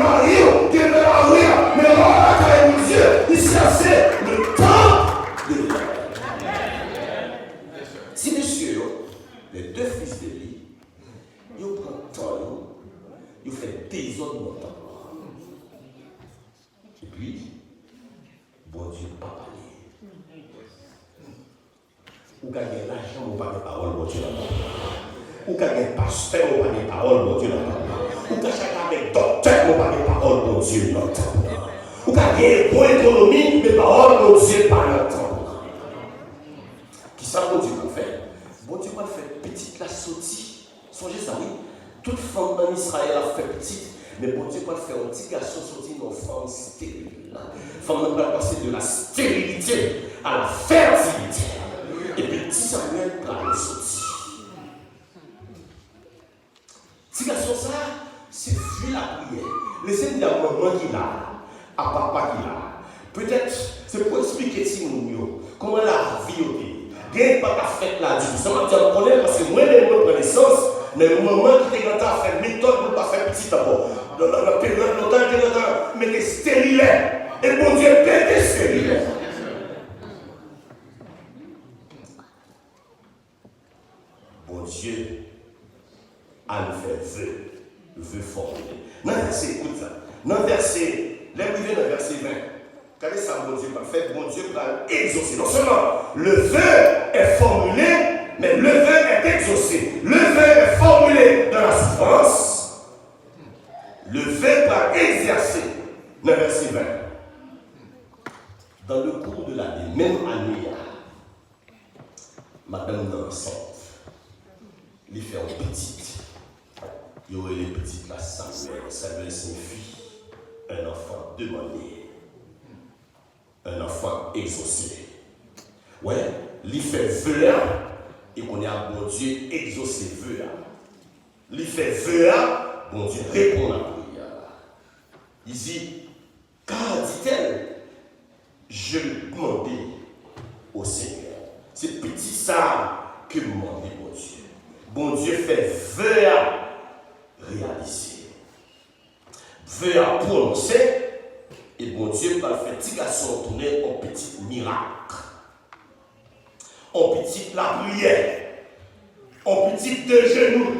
mari, qui est dans la rue, mais mon Dieu, il cherchait le temps de l'éternel. Si monsieur, les deux fils d'Élie, ils prennent le temps, ils font désordre dans le temps. Et puis, bon Dieu, pas parler. Ou gagner l'argent, ou pas de parole, bon Dieu, ou gagner pasteur, ou pas de parole, bon Dieu, ou gagner docteur, ou pas de parole, bon Dieu, ou gagner bonne économie, mais parole, bon Dieu, pas le temps. Qui ça, bon Dieu, qu'on fait? Bon Dieu, va faire petite la sortie. Songez ça, oui. Toute femme en Israël a fait petite, mais bon Dieu, va faire un petit garçon sorti d'une femme stérile. Femme va passer de la stérilité à la fertilité. Et puis, petit Samuel prend le sorti. Petit garçon, ça, c'est fuir la prière. Laissez-moi dire à maman qui l'a, à papa qui l'a. Peut-être, c'est pour expliquer si nous, comment la vie est. Il n'y a pas qu'à faire la vie. Ça m'a dit à connaître parce que moi, j'ai une connaissance, mais le moment qui était content à faire méthode pour ne pas faire petit d'abord. Dans la période, longtemps, mais t'es stérile. Et mon Dieu, t'es stérile. Bon Dieu a fait vœu formulé. Dans le verset, écoute ça. Dans le verset, dans le verset 20, regardez ça, bon Dieu va faire, bon Dieu va exaucer. Non seulement le vœu est formulé, mais le vœu est exaucé. Le vœu est formulé dans la souffrance. Le vœu va exercer. Dans le verset 20. Dans le cours de l'année, même année, Madame Nanson, il fait une petite. Il y aurait les petites là, Samuel. Samuel signifie un enfant demandé. Un enfant exaucé. Ouais, il fait vœu et qu'on est à bon Dieu exaucé vœu. Il fait vœu, bon Dieu répond à la prière. Il dit, car dit-elle, je demandais au Seigneur. C'est petit ça que vous demandez, bon Dieu. Bon Dieu fait vœu à réaliser. Vœu à prononcer. Et bon Dieu va faire petit garçon tourner en petit miracle. En petit la prière. En petit de genoux.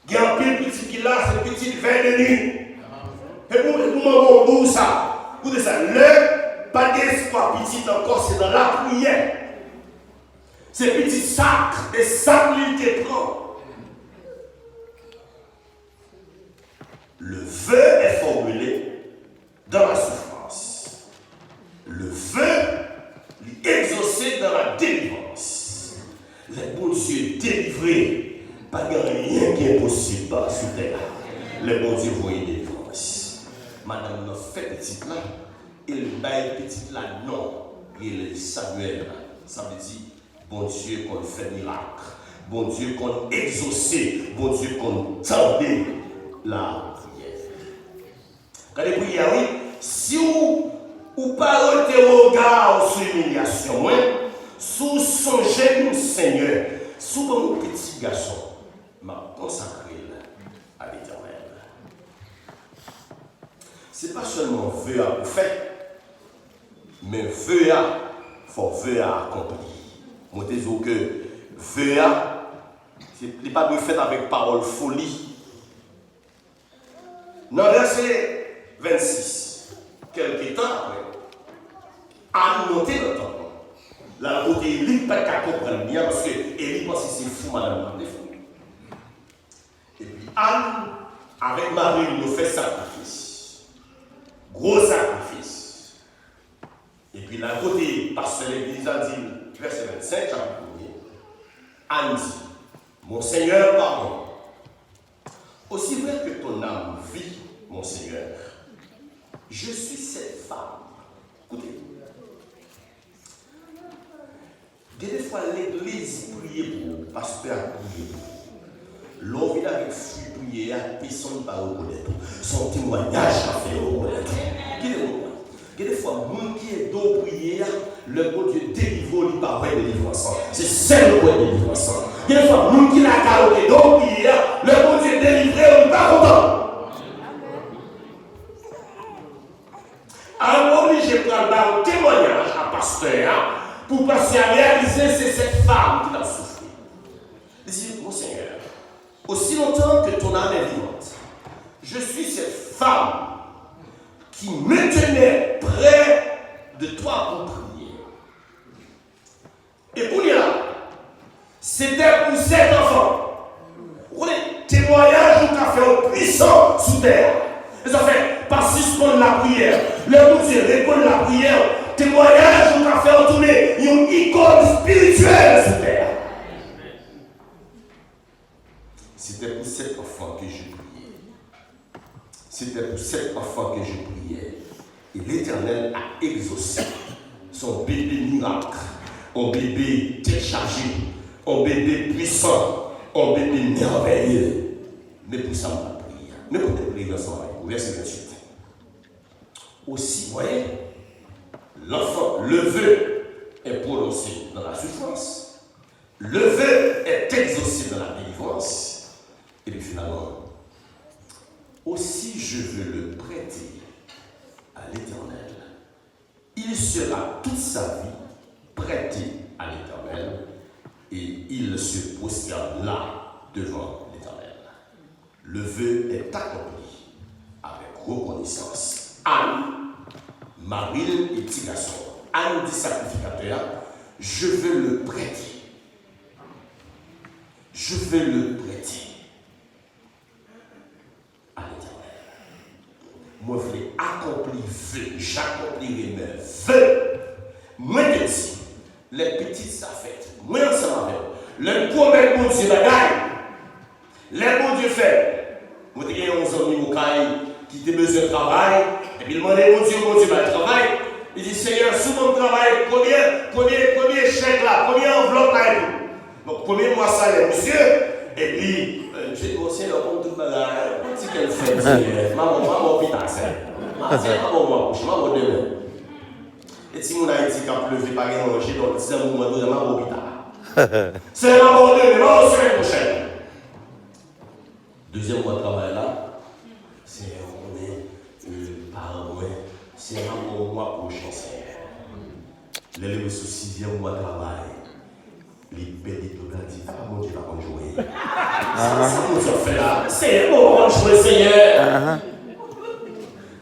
Il y a un petit qui là, c'est petit vin de nuit. Et vous ça. Vous dites ça. Le pas d'espoir petit encore, c'est dans la prière. C'est petit sac, des sacs qu'il te prend. Le vœu est formulé dans la souffrance. Le vœu est exaucé dans la délivrance. Les bons Dieu délivrés, pas de rien qui est possible sur terre. Les bons Dieu voient une délivrance. Madame nous fait petite là, et le bail petite là, non. Il est Samuel. Ça veut dire, bon Dieu qu'on fait miracle. Bon Dieu qu'on exaucé. Bon Dieu qu'on tendait la prière. Regardez prière, oui. Si vous pas ôtez au regard sur l'humiliation, sous songez nous Seigneur, sous mon petit garçon, m'a consacré à l'Éternel. C'est pas seulement vœu à vous faire, mais vœu à, faut vœu à accomplir. Montez-vous que vœu à, c'est pas de fait avec parole folie. Dans le verset 26, quelques temps après, à monter le temps. La côté Élie pas qu'à comprendre bien parce que Élie pense que c'est fou, madame. Et puis Anne, avec Marie, nous fait sacrifice. Gros sacrifice. Et puis la côté, parce que l'Église a dit, verset 25, chapitre 1er, Anne dit, mon Seigneur, pardon. Aussi vrai que ton âme vit, mon Seigneur, je suis cette femme. Écoutez. Des fois, l'Église prie pour vous, pasteur prie pour vous. L'on vient avec flux prier, personne ne va reconnaître. Son témoignage a fait reconnaître. Des fois, le monde qui est d'eau prier, le bon Dieu délivre, il pas vrai délivrance. C'est celle qui est délivrance. Des fois, le monde qui n'a qu'à d'eau prier, le bon Dieu délivre, il pas content. va dar un témoignage à pasteur pour passer à réaliser c'est cette femme qui a souffert. Il dit, mon Seigneur, aussi longtemps que ton âme est vivante, je suis cette femme qui me tenait près de toi pour prier. Et pour là, c'était pour cet enfant. Vous voyez, témoignage ou café puissant sous terre. Et ça fait pas suspendre la prière. Le bon Dieu répond la prière. Témoignage ou café retourner une icône spirituelle sous terre. C'était pour cet enfant que je priais. C'était pour cet enfant que je priais. Et l'Éternel a exaucé son bébé miracle, un bébé tête chargée, un bébé puissant, un bébé merveilleux. Mais pour ça, on va prier. Mais pour te prier ensemble, verset 28. Aussi, vous voyez, l'enfant, le vœu est prononcé dans la souffrance, le vœu est exaucé dans la délivrance, et puis finalement, aussi je veux le prêter à l'Éternel. Il sera toute sa vie prêté à l'Éternel et il se prosterne là devant l'Éternel. Le vœu est accompli avec reconnaissance. Anne, Marie et petit garçon, Anne dit sacrificateur, je veux le prêter. Je veux le prêter à l'Éternel. Moi, je voulais accomplir vœu, j'accomplirai mes vœux. Moi, je dis, les petites ça fait. Moi, ensemble avec le promet mon Dieu bagaille. Les bon Dieu fait. Moi, j'ai 11 ans qui a besoin de travail. Et puis, il m'a dit, mon Dieu, va travail. Il dit, Seigneur, sous mon travail, premier chèque là, première enveloppe là et tout. Donc, premier mois salaire, monsieur. Et puis, j'ai commencé à prendre toute ma garde. Qu'est-ce qu'elle fait? Maman, hôpital, c'est. Maman, demain. Et si mon Haïti qui a pleuvé par un manger, donc c'est un moment donné, maman, hôpital. C'est un moment donné, maman, semaine prochaine. Deuxième mois de travail là, c'est on est par mois, c'est un mois prochain. Les sous sixième mois de travail. Les bébés de la dit, mon Dieu va jouer. Ça nous a fait là. C'est bon, on va jouer, Seigneur.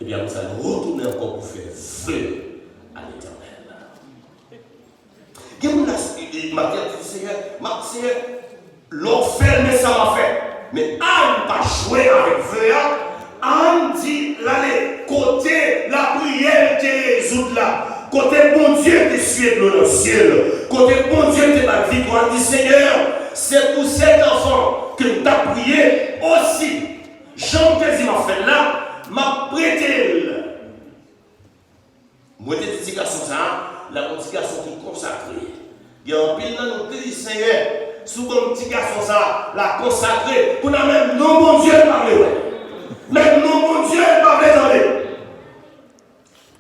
Et bien, nous allons retourner encore pour faire feu à l'Éternel. Il m'a dit, Seigneur, l'enfer, mais ça m'a fait. Mais Anne pas joué avec feu. Anne dit, allez, côté la prière de résoudre là. Côté bon Dieu te suit dans le ciel. Côté bon Dieu te bat victoire. Dit Seigneur, c'est pour cet enfant que tu as prié aussi. Jean te dit m'a fait là, m'a prêté. Moi te dis ça, la petit garçon qui est consacré. Il y a un pile dans nous dit Seigneur, sous comme petit garçon ça, la consacré. Pour la même non bon Dieu parler. Même non bon Dieu parler dans les.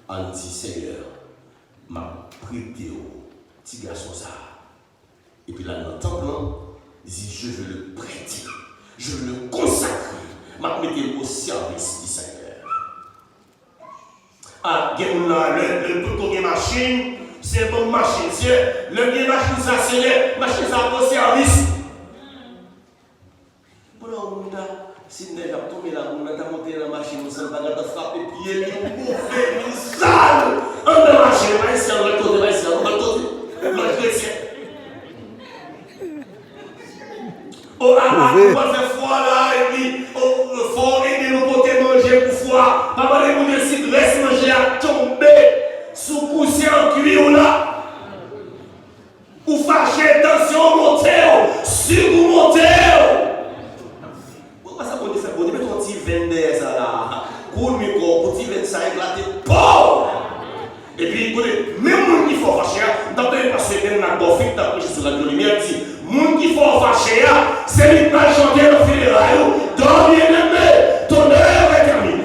On dit Seigneur. M'a prêté au petit garçon ça. Et puis là, dans le temple, il dit, je veux le prêter, je veux le consacrer, m'a prêté au service du Seigneur. Ah, le tout qui machine, c'est une bonne machine, c'est le bien machine ça, c'est machine ça au service. Bon, si nous avons tombé là, on a monté la machine, nous sommes pas frappé pied, nous bouffé, nous sale. On a marché, on va essayer, on va côté, le chrétien. On va faire froid là, et puis, il faut aider nos côtés manger pour froid. Papa, les gens décident, laisse manger à tomber sous poussière en cuir là. Ou fâcher, tension, monter, sur vous monter. Pourquoi ça peut faire? Vous mettez un petit 22 ça là, pour le micro, petit 25 là, t'es pauvre. Et puis, même les gens qui font fâcher, dans le passé, il y a un conflit, dans le sur la lumière, dit, les gens qui font fâcher, c'est lui qui va chanter le fédéral, dans bien-aimé, ton heure est terminée.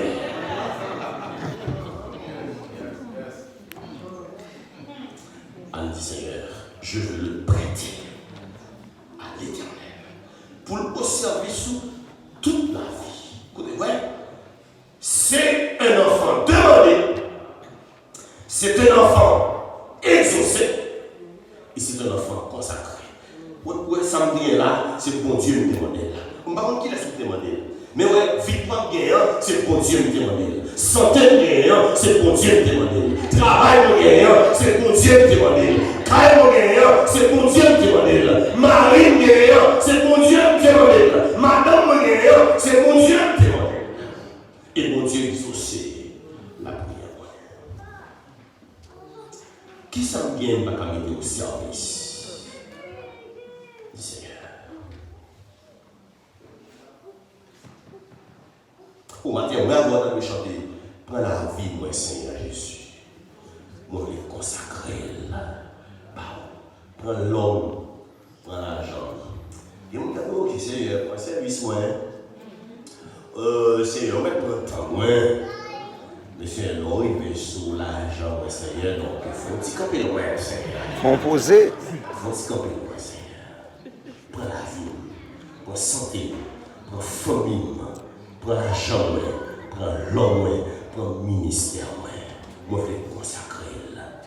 On dit, Seigneur, je veux le prêter à l'Éternel pour le servir sous toute la vie. Écoutez, ouais, c'est un enfant demandé. C'est un enfant exaucé et c'est un enfant consacré. Ouais, ça me dit là, c'est bon Dieu me demande là. On ne va pas qui laisse me demander. Mais ouais, vivement gagnant, c'est bon Dieu me demander. Santé gagnant, c'est bon Dieu me demander. Travail gagnant, c'est bon Dieu me demander. Caille gagnant, c'est bon Dieu me demander. Marie gagnant, c'est bon Dieu me demander. Madame gagnant, c'est bon Dieu me demander. Et bon Dieu exauce la prière. Qui s'en vient pas comme au service? Au matin, on va avoir dans le chanter. Prends la vie, moi, Seigneur Jésus. Moi, je vais consacrer là. Prends l'homme, prends l'argent. Et on dit, ok, Seigneur, prends service, moi. Seigneur, on va prendre le temps, moi. Mais Seigneur, non, il veut sous l'argent, moi, Seigneur. Donc, il faut un petit camper, moi, Seigneur. Composé. Il faut un petit camper, moi, Seigneur. Prends la vie, prends la santé, prends la famille. Prends l'argent, prends l'homme, prends le ministère, moi je vais consacrer là.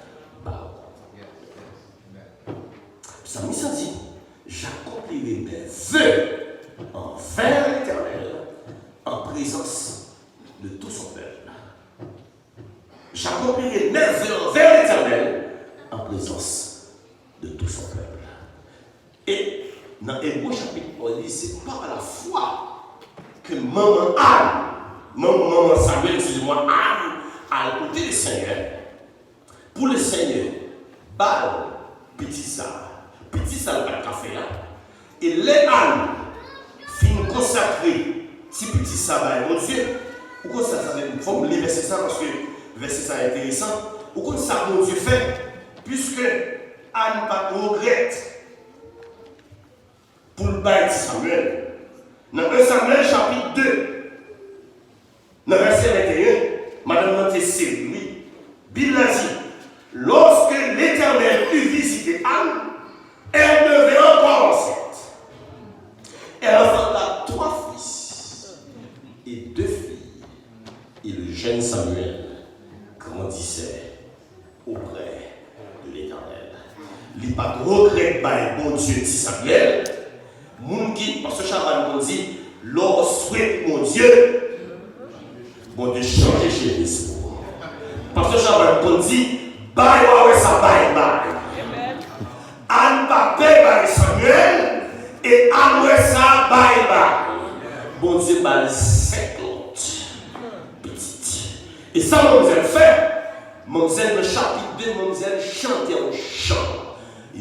Ça me dit, j'accomplirai mes vœux envers l'Éternel en présence de tout son peuple. J'accomplirai mes vœux envers l'Éternel en présence de tout son peuple. Et dans Hébreux chapitre 1, il dit, c'est par la foi que maman Samuel, excusez-moi, Anne a écouté le Seigneur. Pour le Seigneur, Baal, petit ça le café là. Et les Anne finissent consacrer si petit ça, mon Dieu, ou comme ça, il faut me verser ça parce que verser ça est intéressant. Ou comme ça, mon Dieu fait, puisque Anne pas regrette pour le bail de Samuel. Dans 1 Samuel chapitre 2, dans verset 21, Madame Nantes séduit, Bible a dit, lorsque l'Éternel eut visité Anne, elle devait encore enceinte. Elle enfanta 3 fils et 2 filles. Et le jeune Samuel grandissait auprès de l'Éternel. Il n'y a pas de regret par bon Dieu dit Samuel. Moun qui, parce que Chaban nous dit, lorsque mon Dieu changer chez nous. Parce que Chaban nous dit, bye, ça bye. Anne pas paye Samuel et Anne ça bye. Bon Dieu m'a 50 petites. Et ça, mademoiselle fait, mademoiselle, le chapitre 2, mademoiselle chante un chant.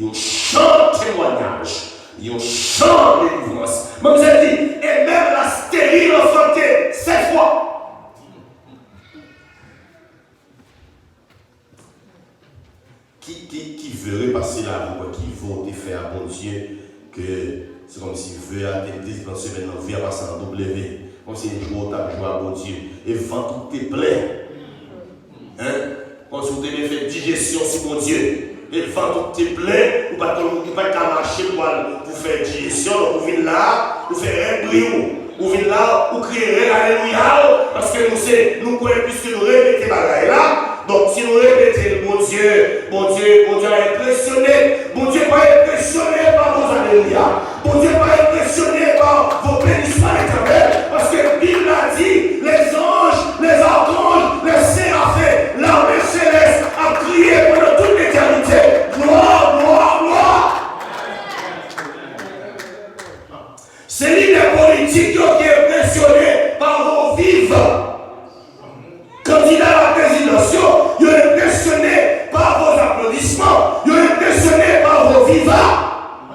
Un chant témoignage. Il y a un chant de délivrance. Mademoiselle dit, et même la stérile enfantée 7 fois. Qui veut passer la vie, qui veut faire à bon Dieu, que c'est comme si veut à l'église dans ce semaine, vient passer en W, comme si un jour tu joué à bon Dieu, et vent tout est plein. Hein? Comme si vous devez faire digestion sur mon Dieu. Et le vent tout est plein, ou pas tout le monde qui va marcher pour faire digestion, vous venez là, vous faites un bruit, vous venez là, vous criez alléluia, parce que nous croyons puisque nous répétons bagaille là. Donc si nous répétons, mon Dieu a impressionné, bon Dieu pas impressionné par vos alléluia, bon Dieu pas impressionné par vos bénissements éternels, parce que la Bible a dit, les anges, les archanges, les séraphins, l'armée céleste a crié pendant toute l'éternité. Gloire, gloire, gloire. C'est l'idée politique qui est impressionné par vos vivants. Candidat à la présidentielle, il est impressionné par vos applaudissements, il est impressionné par vos vivants.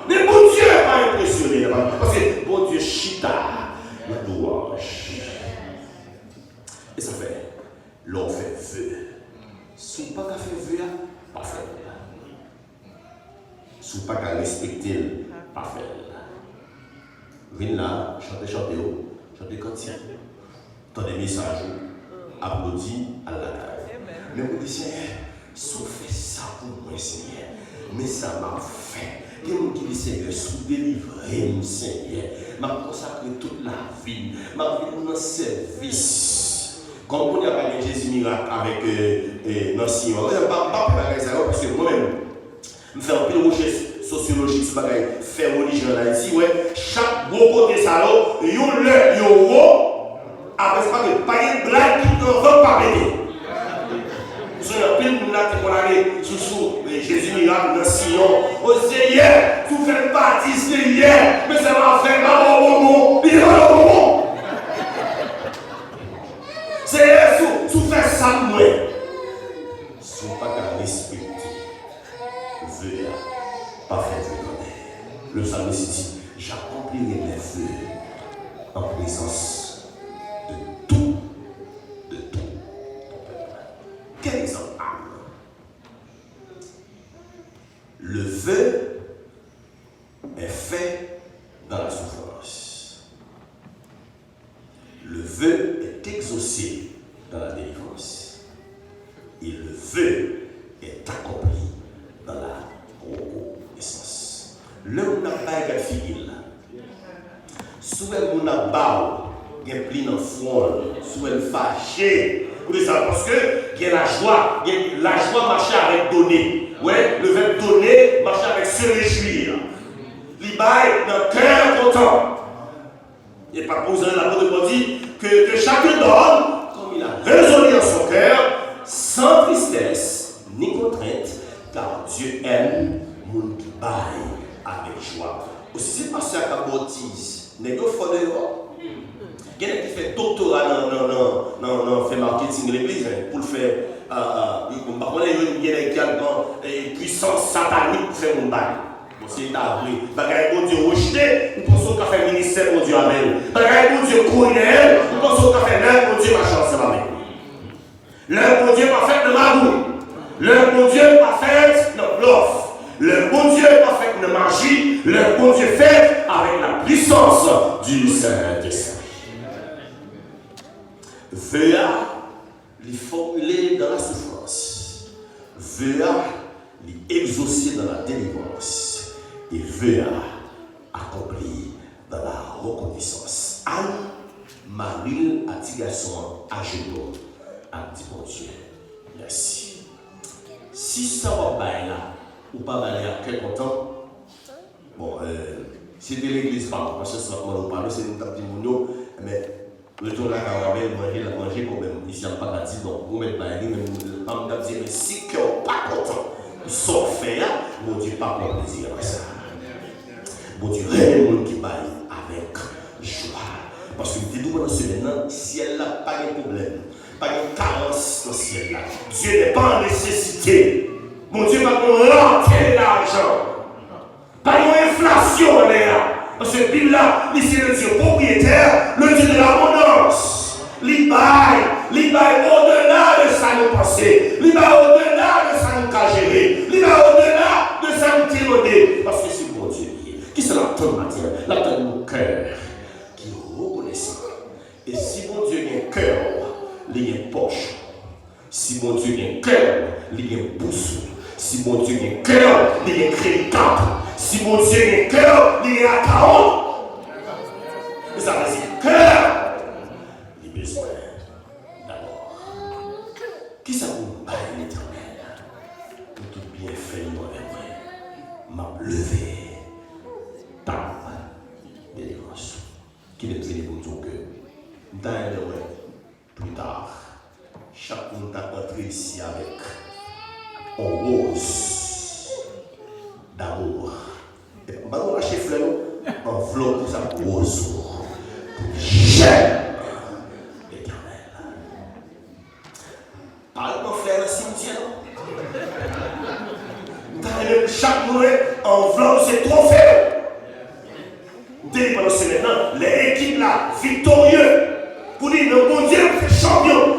Mais bon Dieu n'est pas impressionné, parce que bon Dieu chita la louange. Et ça fait, l'on fait feu. Si on n'a pas fait feu, pas fait. Si on n'a pas respecté, pas fait. Venez là, chantez cantique, tant des messages, applaudis à la taille. Mais vous dites, Seigneur, sauf ça pour moi, Seigneur. Mais ça m'a fait. Il y a qui dit, Seigneur, sous délivrer, Seigneur. M'a consacré toute la vie. M'a vie dans le service. Quand on a parlé de Jésus, miracles avec Nancy. Je ne vais pas parler de ça parce que moi-même, je fais un peu de recherche sociologique sur le fait religion en Haïti. Chaque gros côté salon, il y a un euro, après ça, il n'y a pas de blague qui ne veut pas péter. Vous avez un peu de monde qui va aller sous Jésus miracle dans Sion. Oh Seigneur, tu fais partie Seigneur, mais ça m'a fait pas bon moment. Il est pas bon moment. Seigneur, tu fais ça moi. Si on pas qu'à respecter, veuillez pas faire de tonnerre. Le psalmiste dit, j'accomplirai mes vœux en présence de tout. Quel exemple? Le vœu est fait dans la souffrance. Le vœu est exaucé dans la délivrance. Et le vœu est accompli dans la reconnaissance. L'homme n'a pas égal figure là. Soit on a bao, il y a plein de front, soit elle fâché. Parce que il y a la joie marche avec donner. Ouais, le verbe donner marche avec se réjouir. L'Ibaï dans le cœur content. Il n'est pas posé dans la de dit que chacun donne comme il a résolu dans son cœur, sans tristesse ni contrainte, car Dieu aime le monde qui baille avec joie. Aussi, c'est pas ça qu'à baptise. N'est-ce pas il y a qui fait doctorat dans fait marketing de l'église pour le faire. Il y a qui a puissance satanique pour faire mon bail. C'est avoué. Bagaille bon Dieu rejeté, nous pensons qu'à faire ministère mon Dieu avec. Bagaille bon Dieu courir, nous pensons qu'à faire l'un mon Dieu ma chance avec. L'un mon Dieu m'a fait de magouille. L'un mon Dieu m'a fait de bluff. Le bon Dieu m'a fait de magie. Le bon Dieu fait avec la puissance du Saint-Esprit. Veuillez les formuler dans la souffrance. Veuillez les exaucer dans la délivrance. Et veuillez accomplir dans la reconnaissance. Anne, Marie, a dit garçon à genoux, a dit bon Dieu, merci. Si ça va bien là, ou pas bien à quel content, bon, c'était l'église, parce que ça va parler, c'est une table de mono, mais le tour là, quand on va manger quand même, ici, on n'a pas dit, donc, vous mettez pas aller, mais on va dire, mais si qu'on n'est pas content, ils sont faits là, mon Dieu, pas pour plaisir avec ça. Mon Dieu, le monde qui baille avec joie. Parce que tu dois dans ce maintenant, si elle n'a pas de problème, pas de carence dans le ciel là, Dieu n'est pas en nécessité. Mon Dieu va nous rentrer l'argent. Pas de inflation là. Parce que Bible là, c'est le Dieu propriétaire, le Dieu de l'abondance. L'Ibaï au-delà de sa nous penser. L'Ibaï au-delà de sa nous gérer. L'Ibaï au-delà de sa nous tirer. Parce que c'est mon Dieu qui c'est la tonne matière, la tonne de nos cœurs qui est reconnaissant. Et si mon Dieu a un cœur, il y a une poche. Si mon Dieu a un cœur, il y a une boussole. Si mon Dieu a un cœur, il y a un crédit. Si mon Dieu a un cœur, il y a un 40. Mais ça veut dire cœur. Il a besoin d'abord. Qui ça vous baille l'éternel? Pour tout bien fait, moi avec moi. M'a levé. Par délivrance. Qui est le pour ton cœur? Plus tard, chaque monde a entré ici avec un rose d'amour. Et on va lâcher fleur, enveloppe pour sa rose. J'aime l'éternel. Parle-moi frère le cimetière. Chaque mois, enveloppe c'est trop faible. Pendant ce maintenant, les équipes là, victorieux, pour dire, le bon Dieu, c'est champion.